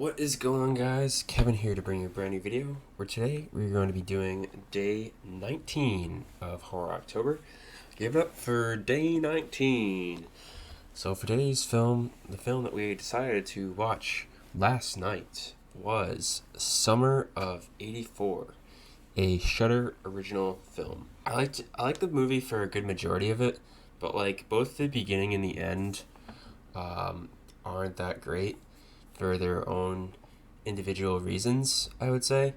What is going on, guys? Kevin here to bring you a brand new video where today we're going to be doing day 19 of Horror October. Give it up for day 19. So for today's film, the film that we decided to watch last night was Summer of '84, a Shudder original film. I like the movie for a good majority of it, but like both the beginning and the end aren't that great for their own individual reasons, I would say.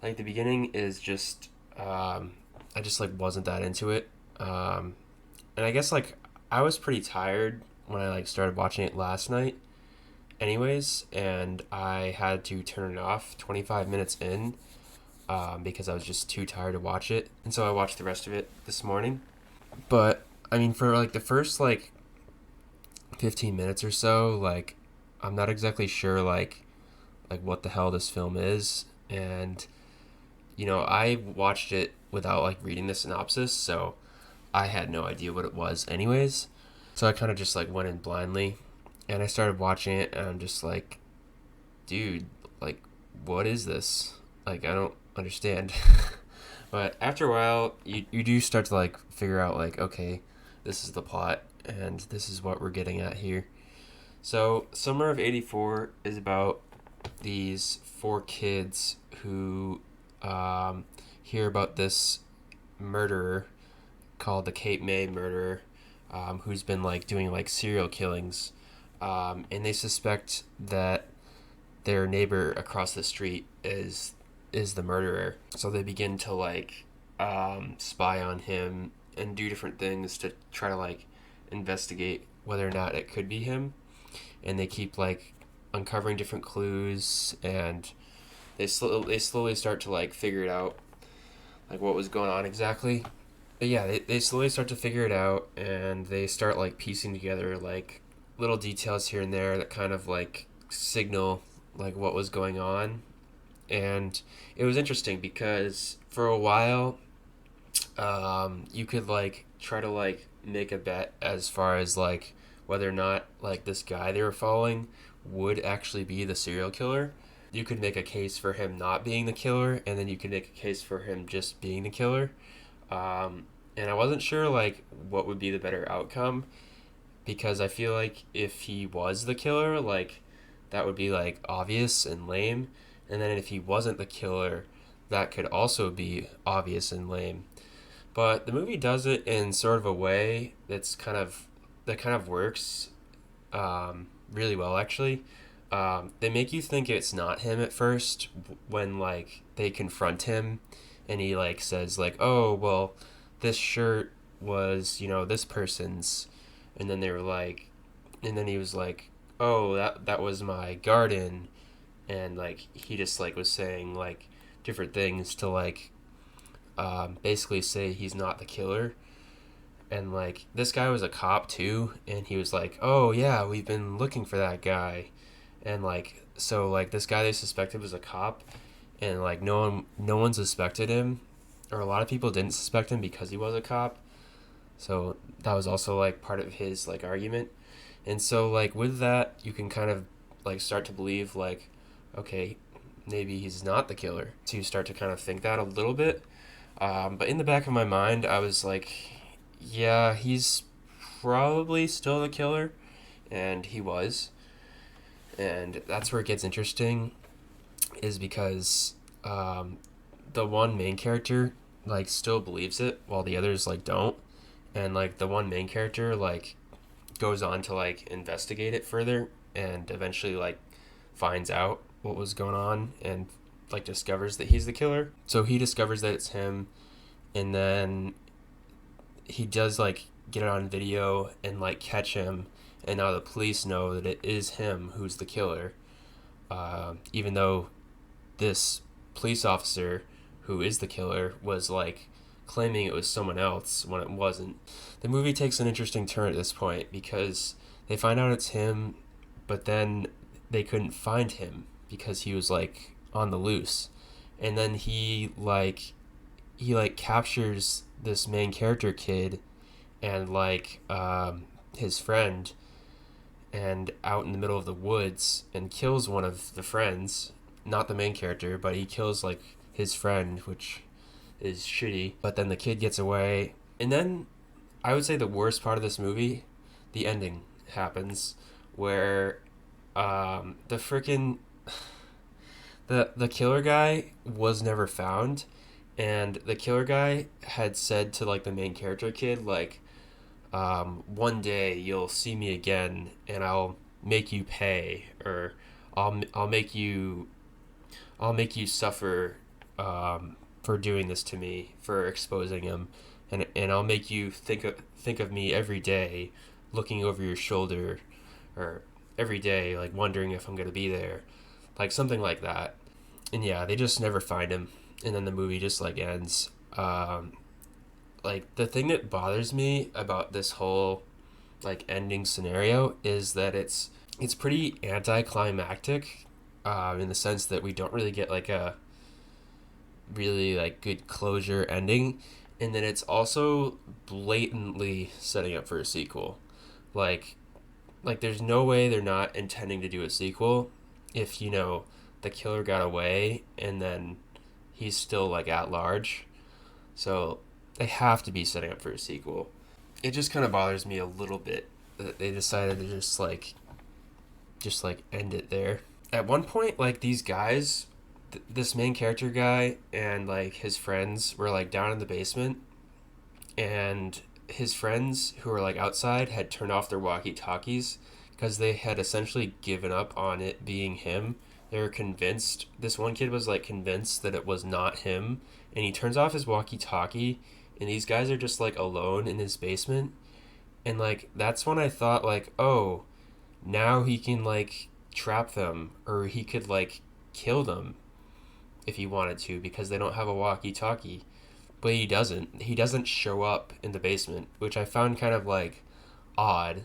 Like the beginning is just I just like wasn't that into it. And I guess like I was pretty tired when I like started watching it last night anyways, and I had to turn it off 25 minutes in because I was just too tired to watch it. And so I watched the rest of it this morning. But I mean, for like the first like 15 minutes or so, like I'm not exactly sure like what the hell this film is. And I watched it without like reading the synopsis, so I had no idea what it was anyways. So I kind of just like went in blindly, and I started watching it, and I'm just like, dude, like what is this? Like I don't understand. But after a while, you do start to like figure out like, okay, this is the plot and this is what we're getting at here. So Summer of '84 is about these four kids who hear about this murderer called the Cape May murderer, who's been like doing like serial killings, and they suspect that their neighbor across the street is the murderer. So they begin to like spy on him and do different things to try to like investigate whether or not it could be him. And they keep like uncovering different clues, and they slowly start to like figure it out, like what was going on exactly. But yeah, they slowly start to figure it out, and they start like piecing together like little details here and there that kind of like signal like what was going on. And it was interesting because for a while you could like try to like make a bet as far as like whether or not like this guy they were following would actually be the serial killer. You could make a case for him not being the killer, and then you could make a case for him just being the killer. And I wasn't sure like what would be the better outcome, because I feel like if he was the killer, like that would be like obvious and lame, and then if he wasn't the killer, that could also be obvious and lame. But the movie does it in sort of a way that kind of works really well actually. They make you think it's not him at first when like they confront him, and he like says like, "Oh well, this shirt was this person's," and then they were like, and then he was like, "Oh, that was my garden," and like he just like was saying like different things to like basically say he's not the killer. And like this guy was a cop too, and he was like, "Oh yeah, we've been looking for that guy," and like so like this guy they suspected was a cop, and like no one suspected him, or a lot of people didn't suspect him because he was a cop. So that was also like part of his like argument. And so like with that you can kind of like start to believe like, okay, maybe he's not the killer. So you start to kind of think that a little bit. But in the back of my mind I was like, yeah, he's probably still the killer, and he was. And that's where it gets interesting, is because the one main character like still believes it while the others like don't. And like the one main character like goes on to like investigate it further, and eventually like finds out what was going on, and like discovers that he's the killer. So he discovers that it's him, and then he does like get it on video and like catch him, and now the police know that it is him who's the killer, even though this police officer who is the killer was like claiming it was someone else when it wasn't. The movie takes an interesting turn at this point because they find out it's him, but then they couldn't find him because he was like on the loose. And then he like captures this main character kid and like his friend, and out in the middle of the woods and kills one of the friends, not the main character, but he kills like his friend, which is shitty. But then the kid gets away, and then I would say the worst part of this movie, the ending happens, where the freaking the killer guy was never found, and the killer guy had said to like the main character kid like, one day you'll see me again and I'll make you pay, or I'll make you suffer, for doing this to me, for exposing him, and I'll make you think of me every day, looking over your shoulder, or every day like wondering if I'm gonna be there, like something like that. And yeah, they just never find him, and then the movie just like ends. Like the thing that bothers me about this whole like ending scenario is that it's pretty anticlimactic, in the sense that we don't really get like a really like good closure ending, and then it's also blatantly setting up for a sequel. Like there's no way they're not intending to do a sequel if the killer got away and then he's still like at large. So they have to be setting up for a sequel. It just kind of bothers me a little bit that they decided to just like end it there. At one point, like these guys, this main character guy and like his friends were like down in the basement, and his friends who were like outside had turned off their walkie-talkies because they had essentially given up on it being him. They were convinced, this one kid was like convinced that it was not him, and he turns off his walkie-talkie, and these guys are just like alone in his basement. And like that's when I thought like, oh, now he can like trap them, or he could like kill them if he wanted to, because they don't have a walkie-talkie. But he doesn't show up in the basement, which I found kind of like odd.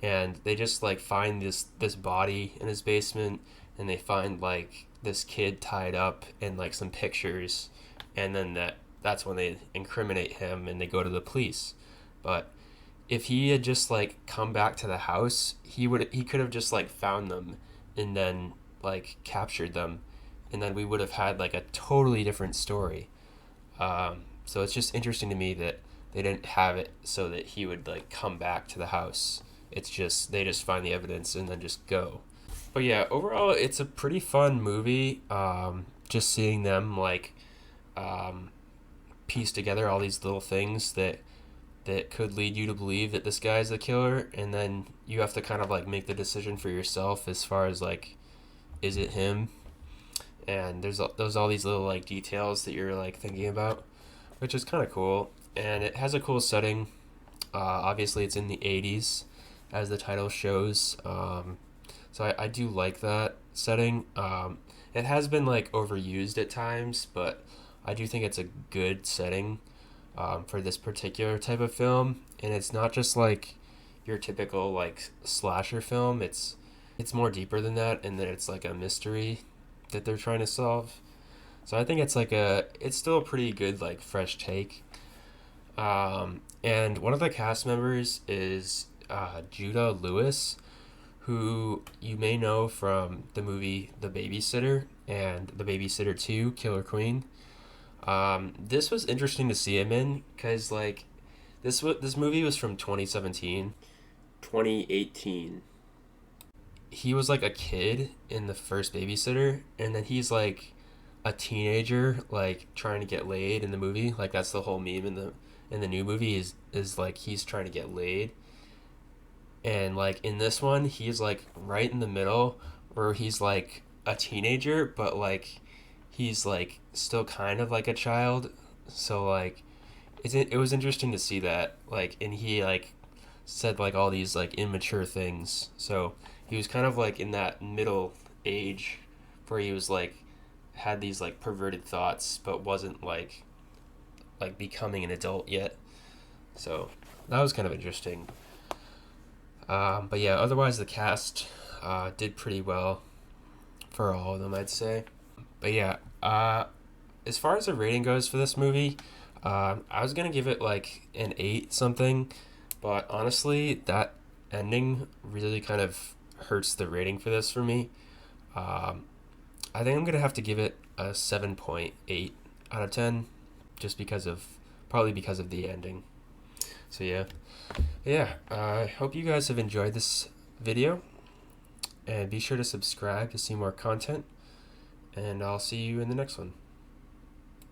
And they just like find this body in his basement, and they find like this kid tied up and like some pictures, and then that's when they incriminate him and they go to the police. But if he had just like come back to the house, he could have just like found them and then like captured them, and then we would have had like a totally different story. So it's just interesting to me that they didn't have it so that he would like come back to the house. It's just they just find the evidence and then just go. But yeah, overall it's a pretty fun movie. Just seeing them like piece together all these little things that could lead you to believe that this guy's the killer, and then you have to kind of like make the decision for yourself as far as like, is it him? And there's all these little like details that you're like thinking about, which is kind of cool. And it has a cool setting. Obviously it's in the 80s, as the title shows. So I do like that setting. It has been like overused at times, but I do think it's a good setting, for this particular type of film. And it's not just like your typical like slasher film. It's more deeper than that, and that it's like a mystery that they're trying to solve. So I think it's still a pretty good like fresh take. And one of the cast members is Judah Lewis, who you may know from the movie The Babysitter and The Babysitter 2, Killer Queen. This was interesting to see him in, because like this movie was from 2017. 2018. He was like a kid in the first Babysitter, and then he's like a teenager like trying to get laid in the movie. Like that's the whole meme in the new movie is like he's trying to get laid. And like in this one, he's like right in the middle, where he's like a teenager, but like he's like still kind of like a child. So like it was interesting to see that, like, and he like said like all these like immature things. So he was kind of like in that middle age where he was like had these like perverted thoughts, but wasn't like becoming an adult yet. So that was kind of interesting. But yeah, otherwise the cast did pretty well for all of them, I'd say. But yeah, as far as the rating goes for this movie, I was gonna give it like an 8 something, but honestly, ending really kind of hurts the rating for this for me. I think I'm gonna have to give it a 7.8 out of 10, just probably because of the ending. So yeah. I hope you guys have enjoyed this video, and be sure to subscribe to see more content. And I'll see you in the next one.